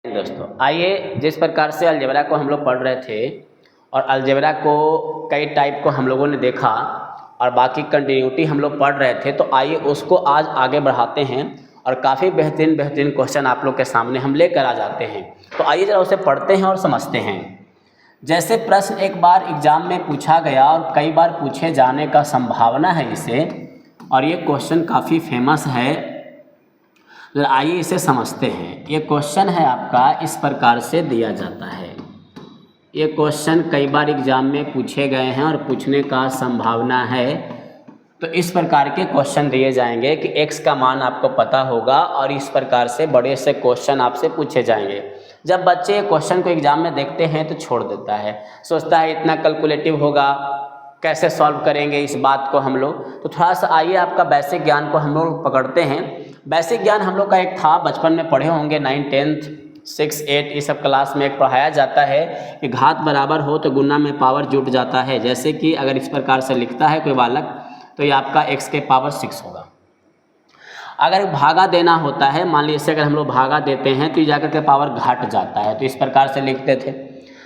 दोस्तों आइए, जिस प्रकार से अलजेब्रा को हम लोग पढ़ रहे थे और अलजेब्रा को कई टाइप को हम लोगों ने देखा और बाकी कंटिन्यूटी हम लोग पढ़ रहे थे, तो आइए उसको आज आगे बढ़ाते हैं और काफ़ी बेहतरीन क्वेश्चन आप लोग के सामने हम लेकर आ जाते हैं। तो आइए जरा उसे पढ़ते हैं और समझते हैं। जैसे प्रश्न एक बार एग्ज़ाम में पूछा गया और कई बार पूछे जाने का संभावना है इसे, और ये क्वेश्चन काफ़ी फेमस है। आइए इसे समझते हैं। ये क्वेश्चन है आपका, इस प्रकार से दिया जाता है। ये क्वेश्चन कई बार एग्जाम में पूछे गए हैं और पूछने का संभावना है। तो इस प्रकार के क्वेश्चन दिए जाएंगे कि x का मान आपको पता होगा और इस प्रकार से बड़े से क्वेश्चन आपसे पूछे जाएंगे। जब बच्चे क्वेश्चन को एग्जाम में देखते हैं तो छोड़ देता है, सोचता है इतना कैलकुलेटिव होगा, कैसे सॉल्व करेंगे इस बात को हम लोग। तो थोड़ा सा आइए आपका बेसिक ज्ञान को हम लोग पकड़ते हैं। बेसिक ज्ञान हम लोग का एक था, बचपन में पढ़े होंगे, 9, 10, 6, 8 ये सब क्लास में एक पढ़ाया जाता है कि घात बराबर हो तो गुना में पावर जुट जाता है। जैसे कि अगर इस प्रकार से लिखता है कोई बालक तो ये आपका x के पावर 6 होगा। अगर भागा देना होता है, मान लीजिए अगर हम लोग भागा देते हैं तो ये जाकर के पावर घट जाता है, तो इस प्रकार से लिखते थे।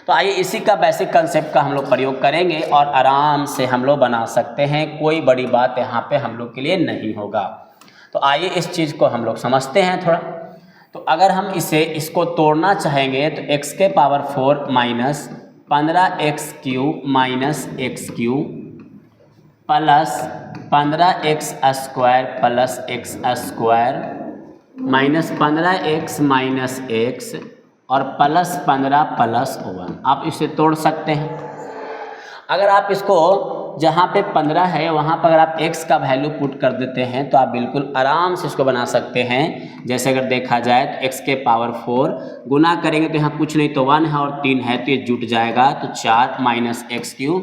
तो आइए इसी का बेसिक कंसेप्ट का हम लोग प्रयोग करेंगे और आराम से हम लोग बना सकते हैं। कोई बड़ी बात यहाँ पे हम लोग के लिए नहीं होगा। तो आइए इस चीज़ को हम लोग समझते हैं थोड़ा। तो अगर हम इसको तोड़ना चाहेंगे तो x के power 4 minus 15x³ minus x³ plus 15x² plus x² minus 15x minus x और प्लस 15 प्लस 1, आप इसे तोड़ सकते हैं। अगर आप इसको जहाँ पे 15 है वहाँ पर अगर आप x का वैल्यू पुट कर देते हैं तो आप बिल्कुल आराम से इसको बना सकते हैं। जैसे अगर देखा जाए तो x के पावर 4 गुना करेंगे तो यहाँ कुछ नहीं तो 1 है और 3 है तो ये जुट जाएगा, तो 4 माइनस x³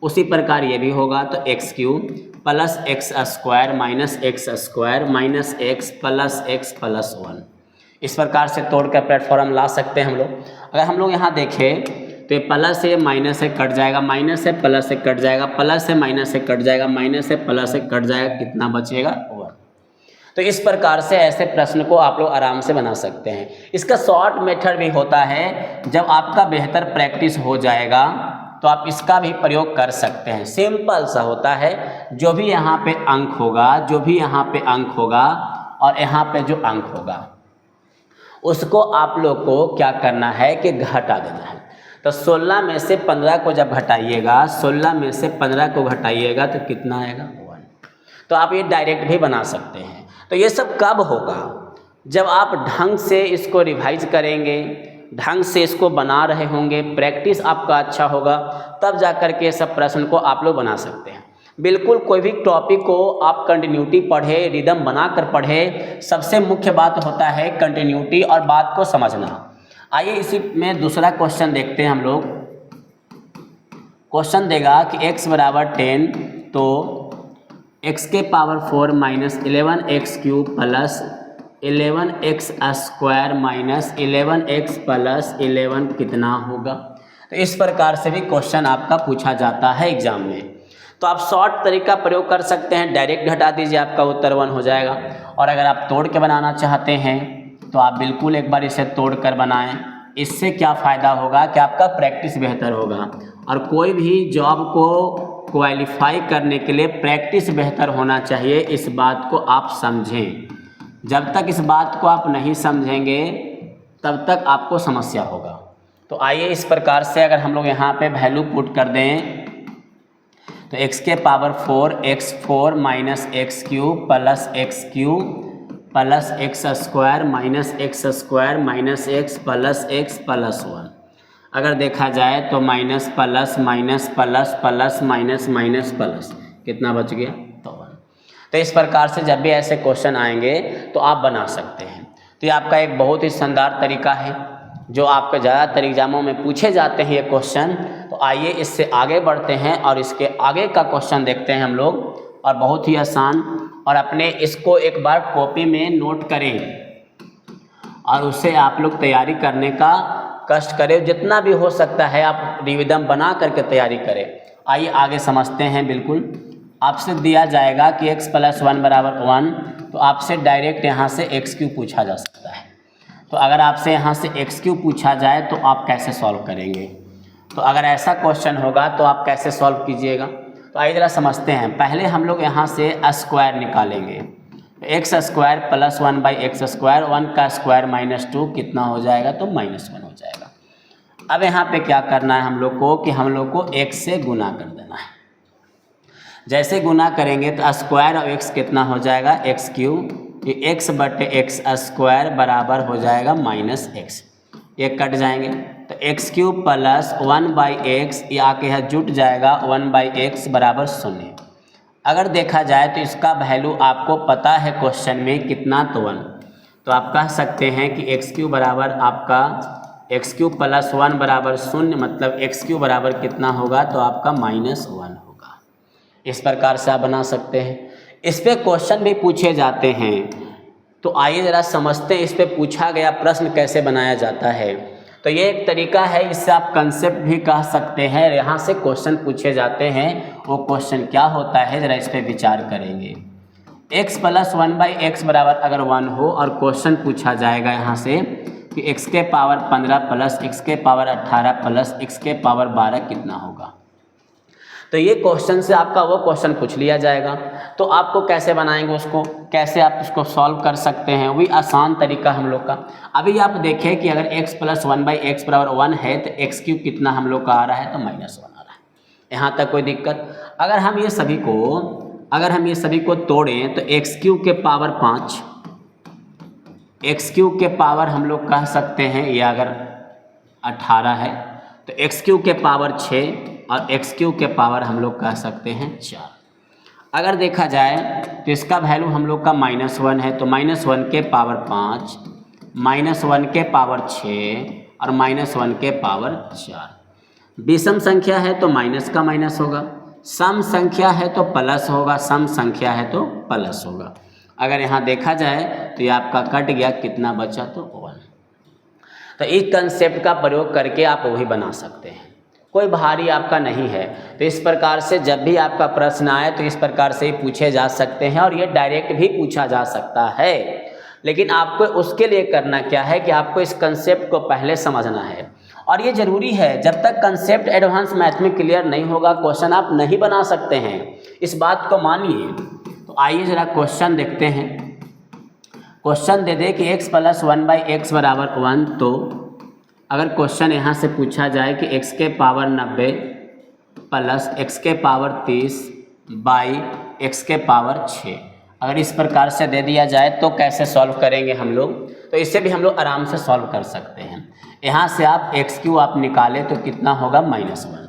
उसी प्रकार ये भी होगा तो x³ plus x² minus x² minus x plus x plus 1। इस प्रकार से तोड़ कर प्लेटफॉर्म ला सकते हैं हम लोग। अगर हम लोग यहाँ देखें तो ये प्लस से माइनस से कट जाएगा, माइनस से प्लस से कट जाएगा, प्लस से माइनस से कट जाएगा, माइनस से प्लस से कट जाएगा, कितना बचेगा 1। तो इस प्रकार से ऐसे प्रश्न को आप लोग आराम से बना सकते हैं। इसका शॉर्ट मेथड भी होता है, जब आपका बेहतर प्रैक्टिस हो जाएगा तो आप इसका भी प्रयोग कर सकते हैं। सिंपल सा होता है, जो भी यहाँ पे अंक होगा, जो भी यहाँ पे अंक होगा और यहाँ पे जो अंक होगा उसको आप लोग को क्या करना है कि घटा देना है। तो 16 में से 15 को जब घटाइएगा, 16 में से 15 को घटाइएगा तो कितना आएगा 1। तो आप ये डायरेक्ट भी बना सकते हैं। तो ये सब कब होगा? जब आप ढंग से इसको रिवाइज करेंगे, ढंग से इसको बना रहे होंगे, प्रैक्टिस आपका अच्छा होगा, तब जा कर के सब प्रश्न को आप लोग बना सकते हैं। बिल्कुल कोई भी टॉपिक को आप कंटिन्यूटी पढ़े, रिदम बना कर पढ़े। सबसे मुख्य बात होता है कंटिन्यूटी और बात को समझना। आइए इसी में दूसरा क्वेश्चन देखते हैं हम लोग। क्वेश्चन देगा कि x बराबर 10, तो x के power 4 minus 11x³ plus 11x² minus 11x plus 11 कितना होगा। तो इस प्रकार से भी क्वेश्चन आपका पूछा जाता है एग्जाम में। तो आप शॉर्ट तरीका प्रयोग कर सकते हैं, डायरेक्ट घटा दीजिए, आपका उत्तर 1 हो जाएगा। और अगर आप तोड़ के बनाना चाहते हैं तो आप बिल्कुल एक बार इसे तोड़ कर बनाएं। इससे क्या फ़ायदा होगा कि आपका प्रैक्टिस बेहतर होगा। और कोई भी जॉब को क्वालिफाई करने के लिए प्रैक्टिस बेहतर होना चाहिए, इस बात को आप समझें। जब तक इस बात को आप नहीं समझेंगे तब तक आपको समस्या होगा। तो आइए इस प्रकार से अगर हम लोग यहाँ पे वैल्यू पुट कर दें तो x के power 4 x4 minus x³ plus x³ plus x² minus x² minus x plus x plus 1। अगर देखा जाए तो minus plus minus plus plus minus minus plus, कितना बच गया तो 1। तो इस प्रकार से जब भी ऐसे क्वेश्चन आएंगे तो आप बना सकते हैं। तो ये आपका एक बहुत ही शानदार तरीका है जो आपके ज़्यादातर एग्जामों में पूछे जाते हैं ये क्वेश्चन। तो आइए इससे आगे बढ़ते हैं और इसके आगे का क्वेश्चन देखते हैं हम लोग, और बहुत ही आसान। और अपने इसको एक बार कॉपी में नोट करें और उसे आप लोग तैयारी करने का कष्ट करें, जितना भी हो सकता है आप रिदम बना करके तैयारी करें। आइए आगे समझते हैं। बिल्कुल आपसे दिया जाएगा कि x + 1 = 1, तो आपसे डायरेक्ट यहाँ से x³ पूछा जा सकता है। तो अगर आपसे यहाँ से एक्स क्यूब पूछा जाए तो आप कैसे सॉल्व करेंगे? तो अगर ऐसा क्वेश्चन होगा तो आप कैसे सॉल्व कीजिएगा? तो आइए ज़रा समझते हैं। पहले हम लोग यहाँ से स्क्वायर निकालेंगे। X square plus 1/x square, 1 का स्क्वायर -2 कितना हो जाएगा? तो -1 हो जाएगा। अब यहाँ पे क्या करना है हम लोग को कि हम लोग को x से गुना कर देना है। जैसे गुना करेंगे तो स्क्वायर और x कितना हो जाएगा? X cube. ये x/x स्क्वायर बराबर हो जाएगा -x, ये कट जाएंगे तो एक्स क्यूब प्लस 1/x ये आके यहाँ जुट जाएगा 1/x बराबर 0। अगर देखा जाए तो इसका वैल्यू आपको पता है क्वेश्चन में कितना? तो 1। तो आप कह सकते हैं कि एक्स क्यूब बराबर आपका एक्स क्यूब प्लस 1 बराबर 0, मतलब एक्स क्यूब बराबर कितना होगा? तो आपका -1 होगा। इस प्रकार से आप बना सकते हैं। इस पे क्वेश्चन भी पूछे जाते हैं, तो आइए ज़रा समझते हैं इस पे पूछा गया प्रश्न कैसे बनाया जाता है। तो ये एक तरीका है, इससे आप कंसेप्ट भी कह सकते हैं। यहाँ से क्वेश्चन पूछे जाते हैं, वो क्वेश्चन क्या होता है ज़रा इस पे विचार करेंगे। x प्लस 1/x बराबर अगर 1 हो और क्वेश्चन पूछा जाएगा यहाँ से कि x के पावर 15 प्लस x के पावर 18 प्लस x के पावर 12 कितना होगा? तो ये क्वेश्चन से आपका वो क्वेश्चन पूछ लिया जाएगा। तो आपको कैसे बनाएंगे उसको, कैसे आप उसको सॉल्व कर सकते हैं, वही आसान तरीका हम लोग का। अभी आप देखें कि अगर x प्लस 1/x बराबर 1 है तो एक्स क्यूब कितना हम लोग का आ रहा है? तो -1 आ रहा है। यहाँ तक कोई दिक्कत? अगर हम ये सभी को तोड़ें तो एक्स क्यूब के पावर 5, एक्स क्यूब के पावर हम लोग कह सकते हैं ये अगर 18 है तो एक्स क्यूब के पावर 6 और एक्स क्यूब के पावर हम लोग कह सकते हैं 4। अगर देखा जाए तो इसका वैल्यू हम लोग का -1 है, तो -1 के पावर 5, -1 के पावर 6 और -1 के पावर 4। विषम संख्या है तो माइनस का माइनस होगा, सम संख्या है तो प्लस होगा, सम संख्या है तो प्लस होगा। अगर यहाँ देखा जाए तो ये आपका कट गया, कितना बचा? तो 1। तो इस कंसेप्ट का प्रयोग करके आप वही बना सकते हैं, कोई भारी आपका नहीं है। तो इस प्रकार से जब भी आपका प्रश्न आए तो इस प्रकार से ही पूछे जा सकते हैं, और ये डायरेक्ट भी पूछा जा सकता है। लेकिन आपको उसके लिए करना क्या है कि आपको इस कंसेप्ट को पहले समझना है, और ये ज़रूरी है। जब तक कंसेप्ट एडवांस मैथ में क्लियर नहीं होगा क्वेश्चन आप नहीं बना सकते हैं, इस बात को मानिए। तो आइए ज़रा क्वेश्चन देखते हैं। क्वेश्चन दे दे कि x प्लस 1/x बराबर 1। तो अगर क्वेश्चन यहाँ से पूछा जाए कि x के पावर 90 प्लस x के पावर 30 बाई x के पावर 6, अगर इस प्रकार से दे दिया जाए तो कैसे सॉल्व करेंगे हम लोग? तो इससे भी हम लोग आराम से सॉल्व कर सकते हैं। यहाँ से आप एक्स क्यू आप निकालें तो कितना होगा? -1।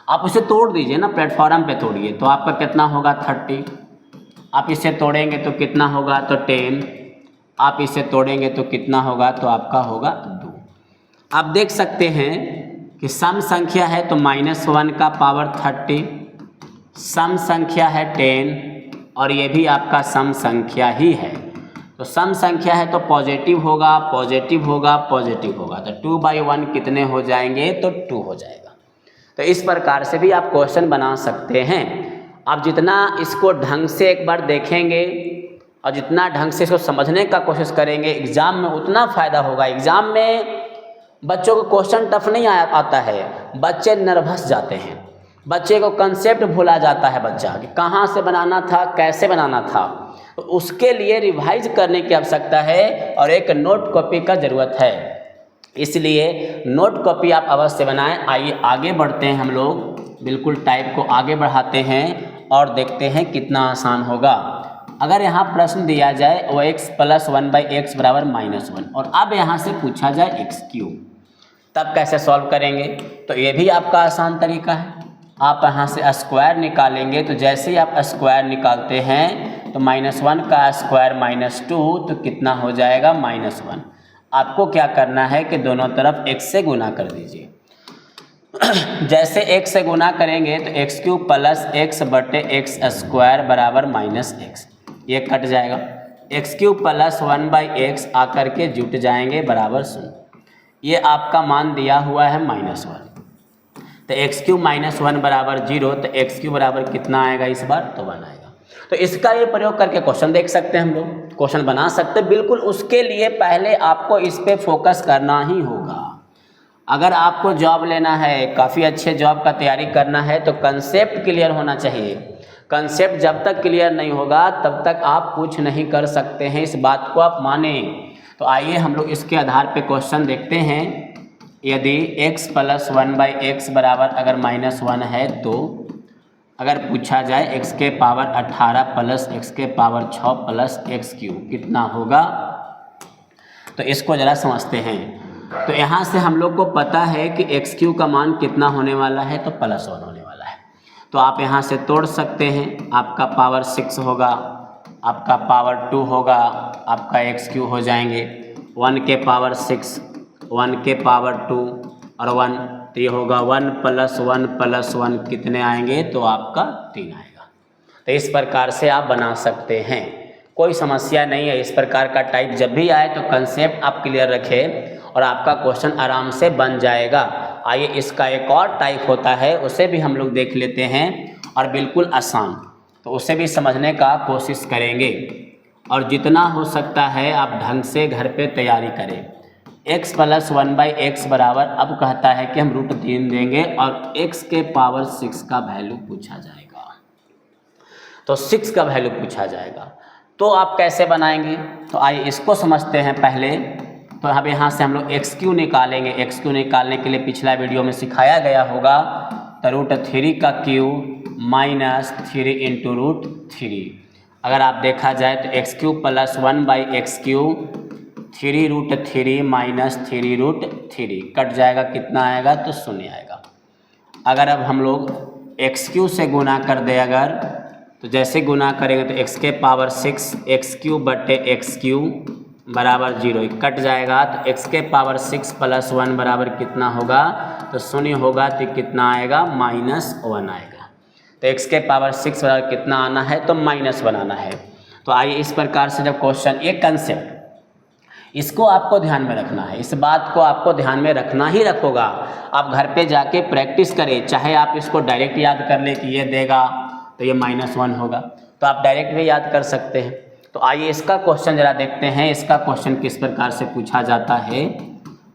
आप उसे तोड़ दीजिए ना, प्लेटफॉर्म पे तोड़िए तो आपका कितना होगा? 30। आप इसे तोड़ेंगे तो कितना होगा? तो 10। आप इसे तोड़ेंगे तो कितना होगा? तो आपका होगा 2। आप देख सकते हैं कि सम संख्या है तो -1 का पावर 30, सम संख्या है 10 और ये भी आपका सम संख्या ही है। तो सम संख्या है तो पॉजिटिव होगा, पॉजिटिव होगा, पॉजिटिव होगा। तो 2/1 कितने हो जाएंगे? तो 2 हो जाएगा। तो इस प्रकार से भी आप क्वेश्चन बना सकते हैं। आप जितना इसको ढंग से एक बार देखेंगे और जितना ढंग से इसको समझने का कोशिश करेंगे एग्ज़ाम में उतना फ़ायदा होगा। एग्ज़ाम में बच्चों को क्वेश्चन टफ नहीं आता है, बच्चे नर्वस जाते हैं, बच्चे को कंसेप्ट भूला जाता है बच्चा कि कहाँ से बनाना था, कैसे बनाना था। तो उसके लिए रिवाइज करने की आवश्यकता है और एक नोट कॉपी का ज़रूरत है। इसलिए नोट कॉपी आप अवश्य बनाएं। आइए आगे बढ़ते हैं हम लोग, बिल्कुल टाइप को आगे बढ़ाते हैं और देखते हैं कितना आसान होगा। अगर यहाँ प्रश्न दिया जाए वो x प्लस 1/x बराबर -1 और अब यहाँ से पूछा जाए एक्स क्यूब, तब कैसे सॉल्व करेंगे? तो ये भी आपका आसान तरीका है। आप यहाँ से स्क्वायर निकालेंगे तो जैसे ही आप स्क्वायर निकालते हैं तो -1 का स्क्वायर -2 तो कितना हो जाएगा? -1। आपको क्या करना है कि दोनों तरफ x से गुना कर दीजिए। जैसे x से गुना करेंगे तो x cube plus x/x square बराबर -x, ये कट जाएगा। एक्स क्यूब प्लस 1/x आकर के जुट जाएंगे बराबर 0। ये आपका मान दिया हुआ है -1। तो एक्स क्यूब -1 बराबर 0, तो एक्स क्यूब बराबर कितना आएगा इस बार? तो 1 आएगा। तो इसका ये प्रयोग करके क्वेश्चन देख सकते हैं, हम लोग क्वेश्चन बना सकते हैं। बिल्कुल उसके लिए पहले आपको इस पे फोकस करना ही होगा। अगर आपको जॉब लेना है, काफ़ी अच्छे जॉब का तैयारी करना है, तो कंसेप्ट क्लियर होना चाहिए। कंसेप्ट जब तक क्लियर नहीं होगा तब तक आप कुछ नहीं कर सकते हैं, इस बात को आप माने। तो आइए हम लोग इसके आधार पे क्वेश्चन देखते हैं। यदि x + 1/x बराबर अगर -1 है, तो अगर पूछा जाए x के पावर 18 प्लस x के पावर 6 प्लस x³ कितना होगा, तो इसको ज़रा समझते हैं। तो यहाँ से हम लोग को पता है कि x³ का मान कितना होने वाला है, तो +1 होने वाला है। तो आप यहाँ से तोड़ सकते हैं। आपका पावर 6 होगा, आपका पावर 2 होगा, आपका x³ हो जाएंगे 1 के पावर 6, 1 के पावर 2 और 1, तो ये होगा 1 + 1 + 1 कितने आएंगे, तो आपका 3 आएगा। तो इस प्रकार से आप बना सकते हैं, कोई समस्या नहीं है। इस प्रकार का टाइप जब भी आए तो कंसेप्ट आप क्लियर रखें और आपका क्वेश्चन आराम से बन जाएगा। आइए इसका एक और टाइप होता है, उसे भी हम लोग देख लेते हैं और बिल्कुल आसान, तो उसे भी समझने का कोशिश करेंगे। और जितना हो सकता है आप ढंग से घर पे तैयारी करें। x + 1/x बराबर, अब कहता है कि हम √3 देंगे और x के पावर 6 का वैल्यू पूछा जाएगा, तो 6 का वैल्यू पूछा जाएगा। तो आप कैसे बनाएंगे, तो आइए इसको समझते हैं पहले। तो अब यहाँ से हम लोग x³ निकालेंगे। x³ निकालने के लिए पिछला वीडियो में सिखाया गया होगा। तो √3 का क्यूब -3 × √3, अगर आप देखा जाए तो x³ + 1/x³ 3 √3 - 3 √3 कट जाएगा, कितना आएगा, तो 0 आएगा। अगर अब हम लोग x³ से गुना कर दे अगर, तो जैसे गुना करेंगे तो x के पावर 6 x³ बटे x³ बराबर 0 कट जाएगा। तो x के पावर 6 + 1 बराबर कितना होगा, तो 0 होगा, तो कितना आएगा, -1 आएगा। तो x के पावर 6 बराबर कितना आना है, तो -1 बनाना है। तो आइए इस प्रकार से जब क्वेश्चन, एक कंसेप्ट इसको आपको ध्यान में रखना है, इस बात को आपको ध्यान में रखना ही रखोगा। आप घर पे जाके प्रैक्टिस करें, चाहे आप इसको डायरेक्ट याद कर ले कि ये देगा तो ये -1 होगा, तो आप डायरेक्ट भी याद कर सकते हैं। तो आइए इसका क्वेश्चन ज़रा देखते हैं। इसका क्वेश्चन किस प्रकार से पूछा जाता है।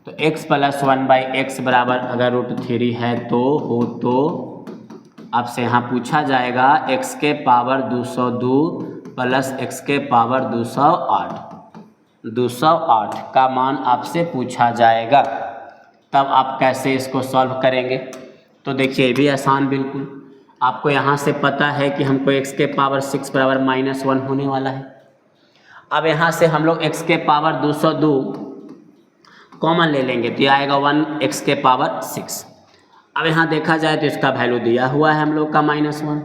तो x + 1/x बराबर अगर √3 है तो आपसे यहाँ पूछा जाएगा x के पावर 202 प्लस x के पावर 208 का मान आपसे पूछा जाएगा। तब आप कैसे इसको सॉल्व करेंगे, तो देखिए ये भी आसान, बिल्कुल आपको यहाँ से पता है कि हमको x के पावर 6 बराबर -1 होने वाला है। अब यहाँ से हम लोग x के पावर 202 कॉमन ले लेंगे, तो ये आएगा 1 x के पावर 6। अब यहाँ देखा जाए तो इसका वैल्यू दिया हुआ है हम लोग का -1,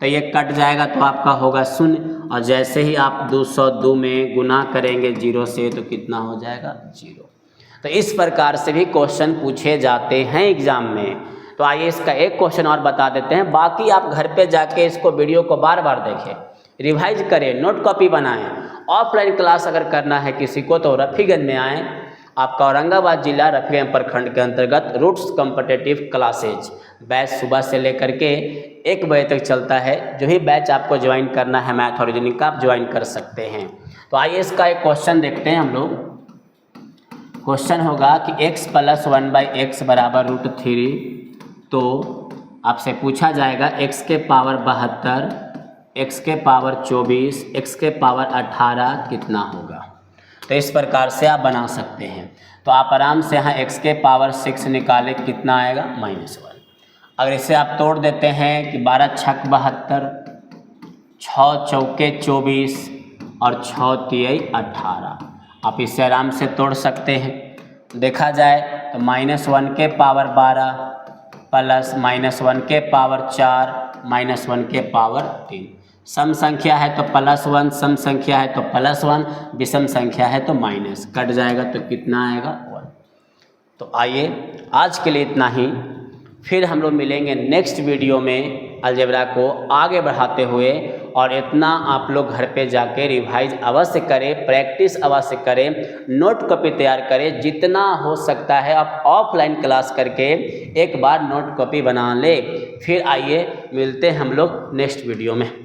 तो ये कट जाएगा, तो आपका होगा 0। और जैसे ही आप 202 में गुना करेंगे 0 से, तो कितना हो जाएगा, 0। तो इस प्रकार से भी क्वेश्चन पूछे जाते हैं एग्जाम में। तो आइए इसका एक क्वेश्चन और बता देते हैं। बाकी आप घर पे जाके इसको वीडियो को बार बार देखें, रिवाइज करें, नोट कॉपी बनाएं। ऑफलाइन क्लास अगर करना है किसी को तो रफीगंज में आएँ। आपका औरंगाबाद जिला रफीगंज प्रखंड के अंतर्गत रूट्स कॉम्पिटिटिव क्लासेज बैच सुबह से लेकर के 1 बजे तक चलता है। जो भी बैच आपको ज्वाइन करना है मैथ और रीजनिंग का, आप ज्वाइन कर सकते हैं। तो आइए इसका एक क्वेश्चन देखते हैं हम लोग। क्वेश्चन होगा कि x + 1/x बराबर √3, तो आपसे पूछा जाएगा x के पावर 72, x के पावर 24, x के पावर 18 कितना होगा। तो इस प्रकार से आप बना सकते हैं। तो आप आराम से यहाँ x के पावर 6 निकाले, कितना आएगा, -1। अगर इसे आप तोड़ देते हैं कि 12 × 6 = 72, 6 चौके 24 और 6 तिये 18, आप इसे आराम से तोड़ सकते हैं। देखा जाए तो -1 के पावर 12 प्लस -1 के पावर 4 -1 के पावर 3। सम संख्या है तो +1, सम संख्या है तो +1, विषम संख्या है तो माइनस, कट जाएगा तो कितना आएगा, 1। तो आइए आज के लिए इतना ही, फिर हम लोग मिलेंगे नेक्स्ट वीडियो में अलजेब्रा को आगे बढ़ाते हुए। और इतना आप लोग घर पे जाके रिवाइज अवश्य करें, प्रैक्टिस अवश्य करें, नोट कॉपी तैयार करें। जितना हो सकता है आप ऑफलाइन क्लास करके एक बार नोट कॉपी बना ले। फिर आइए मिलते हैं हम लोग नेक्स्ट वीडियो में।